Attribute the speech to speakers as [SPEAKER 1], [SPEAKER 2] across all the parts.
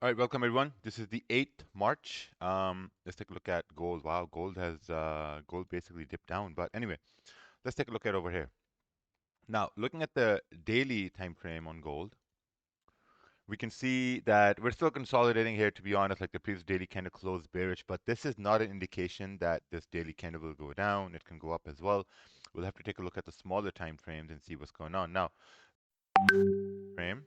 [SPEAKER 1] All right, welcome everyone. This is the 8th March. Let's take a look at gold. Wow, gold basically dipped down. But anyway, let's take a look at over here. Now, looking at the daily time frame on gold, we can see that we're still consolidating here, to be honest, like the previous daily candle closed bearish, but this is not an indication that this daily candle will go down. It can go up as well. We'll have to take a look at the smaller time frames and see what's going on. Now, frame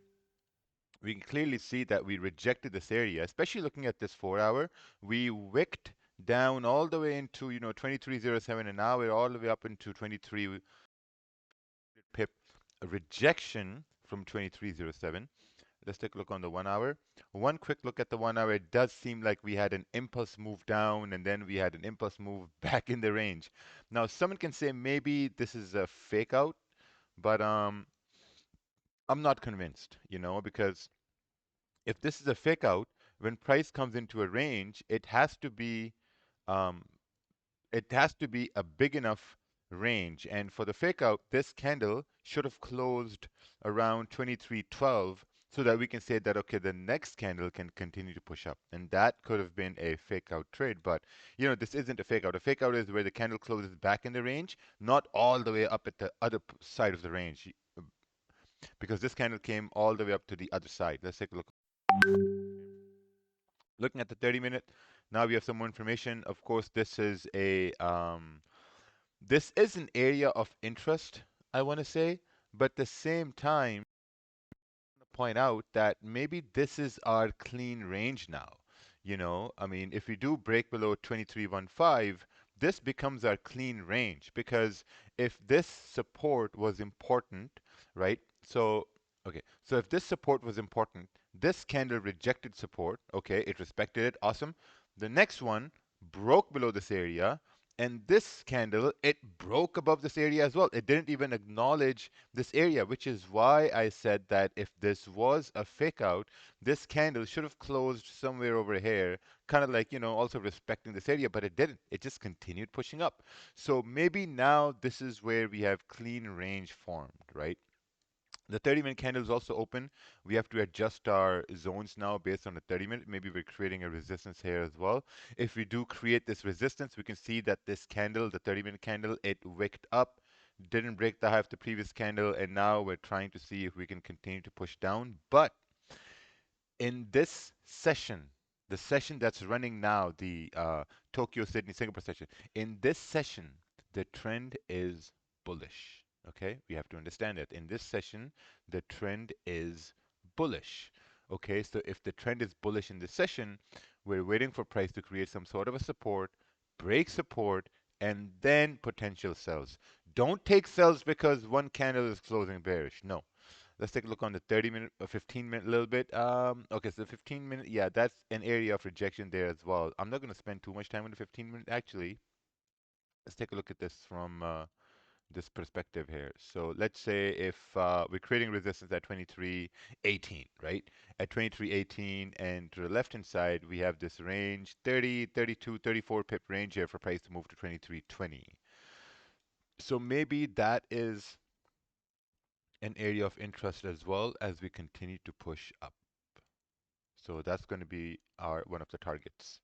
[SPEAKER 1] we can clearly see that we rejected this area, especially looking at this 4 hour. We wicked down all the way into 2307, and now we're all the way up into 23 pip rejection from 2307. Let's take a look on the 1 hour. One quick look at the 1 hour. It does seem like we had an impulse move down and then we had an impulse move back in the range. Now, someone can say maybe this is a fake out, but I'm not convinced, because if this is a fake out, when price comes into a range, um, it has to be a big enough range. And for the fake out, this candle should have closed around 2312 so that we can say that, okay, the next candle can continue to push up. And that could have been a fake out trade. But, this isn't a fake out. A fake out is where the candle closes back in the range, not all the way up at the other side of the range, because this candle came all the way up to the other side. Let's take a look. Looking at the 30-minute, now we have some more information. Of course, this is an area of interest, I want to say, but at the same time, I want to point out that maybe this is our clean range now. I mean, if we do break below 2315, this becomes our clean range because if this support was important, right? Okay, so if this support was important, this candle rejected support. Okay, it respected it. Awesome. The next one broke below this area, and this candle, it broke above this area as well. It didn't even acknowledge this area, which is why I said that if this was a fake out, this candle should have closed somewhere over here, kind of like, also respecting this area, but it didn't. It just continued pushing up. So maybe now this is where we have clean range formed, right? The 30-minute candle is also open. We have to adjust our zones now based on the 30-minute. Maybe we're creating a resistance here as well. If we do create this resistance, we can see that this candle, the 30-minute candle, it wicked up, didn't break the high of the previous candle, and now we're trying to see if we can continue to push down. But in this session, the session that's running now, the Tokyo, Sydney, Singapore session, in this session, the trend is bullish. Okay, we have to understand that in this session, the trend is bullish. Okay, so if the trend is bullish in this session, we're waiting for price to create some sort of a support, break support, and then potential sells. Don't take sells because one candle is closing bearish. No, let's take a look on the 30-minute or 15-minute a little bit. Okay, so 15-minute, yeah, that's an area of rejection there as well. I'm not going to spend too much time on the 15-minute actually. Let's take a look at this from this perspective here. So let's say if we're creating resistance at 2318, right? At 2318, and to the left-hand side, we have this range, 30, 32, 34 pip range here for price to move to 2320. So maybe that is an area of interest as well as we continue to push up. So that's going to be our one of the targets.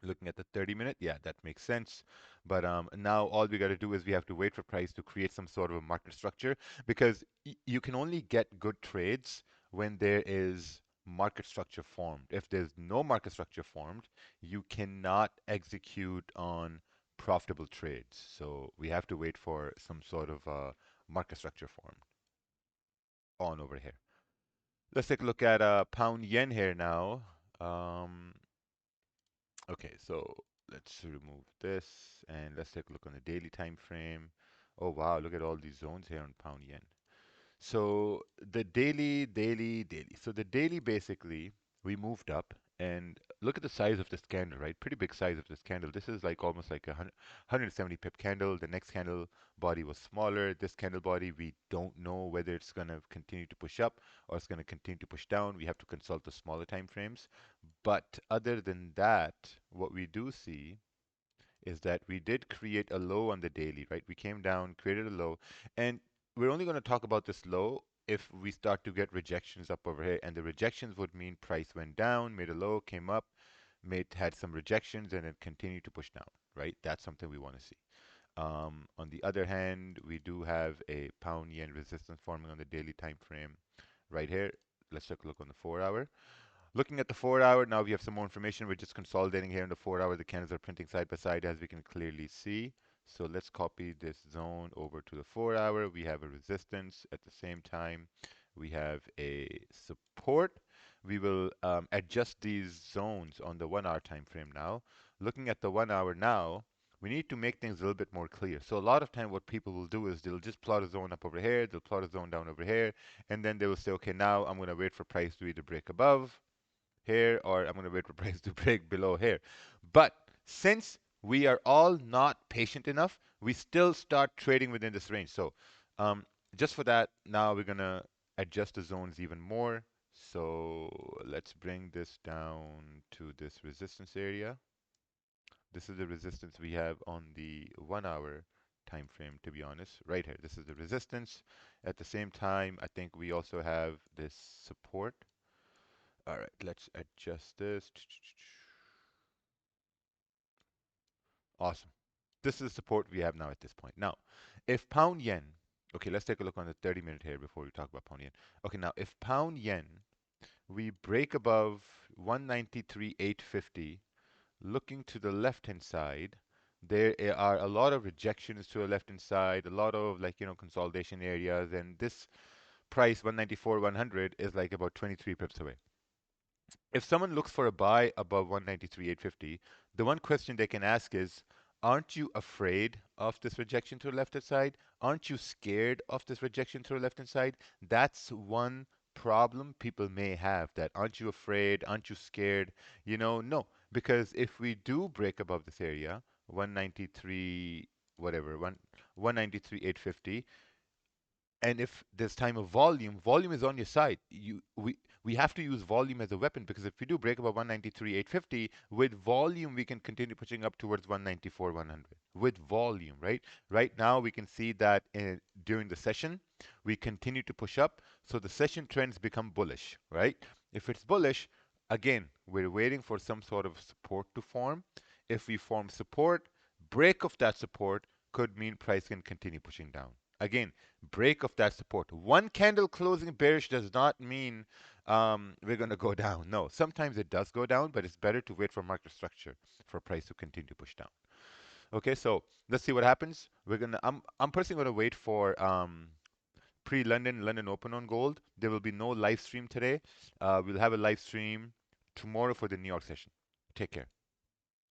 [SPEAKER 1] Looking at the 30-minute, yeah, that makes sense. But now all we got to do is we have to wait for price to create some sort of a market structure because you can only get good trades when there is market structure formed. If there's no market structure formed, you cannot execute on profitable trades. So we have to wait for some sort of market structure formed on over here. Let's take a look at pound yen here now. Um, okay, so let's remove this and let's take a look on the daily time frame. Oh wow, look at all these zones here on pound yen. So the daily. So the daily basically we moved up and look at the size of this candle, right? Pretty big size of this candle. This is like almost like a 170 pip candle. The next candle body was smaller. This candle body, we don't know whether it's going to continue to push up or it's going to continue to push down. We have to consult the smaller time frames. But other than that, what we do see is that we did create a low on the daily, right? We came down, created a low, and we're only going to talk about this low if we start to get rejections up over here, and the rejections would mean price went down, made a low, came up, had some rejections, and then continued to push down, right? That's something we want to see. On the other hand, we do have a pound yen resistance forming on the daily time frame right here. Let's take a look on the 4 hour. Looking at the 4 hour, now we have some more information. We're just consolidating here in the 4 hour. The candles are printing side by side as we can clearly see. So let's copy this zone over to the 4 hour. We have a resistance. At the same time, we have a support. We will adjust these zones on the 1 hour time frame now. Looking at the 1 hour now, we need to make things a little bit more clear. So a lot of time what people will do is they'll just plot a zone up over here, they'll plot a zone down over here, and then they will say, okay, now I'm going to wait for price to either break above here, or I'm going to wait for price to break below here. But since we are all not patient enough, we still start trading within this range. So um, just for that, now we're going to adjust the zones even more. So let's bring this down to this resistance area. This is the resistance we have on the 1 hour time frame, to be honest. Right here, this is the resistance. At the same time, I think we also have this support. All right, let's adjust this. Awesome. This is the support we have now at this point. Now, if pound yen, okay, let's take a look on the 30-minute here before we talk about pound yen. Okay, now if pound yen, we break above 193.850, looking to the left-hand side, there are a lot of rejections to the left-hand side, a lot of consolidation areas, and this price 194.100 is like about 23 pips away. If someone looks for a buy above 193.850, the one question they can ask is, aren't you afraid of this rejection to the left-hand side? Aren't you scared of this rejection to the left-hand side? That's one problem people may have, that aren't you afraid? Aren't you scared? No, because if we do break above this area, 193, whatever, 193.850, and if there's time of volume, volume is on your side. We have to use volume as a weapon, because if we do break above 193.850 with volume, we can continue pushing up towards 194.100 with volume, right? Right now, we can see that during the session, we continue to push up. So the session trends become bullish, right? If it's bullish, again, we're waiting for some sort of support to form. If we form support, break of that support could mean price can continue pushing down. Again, break of that support. One candle closing bearish does not mean we're going to go down. No, sometimes it does go down, but it's better to wait for market structure for price to continue to push down. Okay, so let's see what happens. I'm personally going to wait for London Open on gold. There will be no live stream today. We'll have a live stream tomorrow for the New York session. Take care.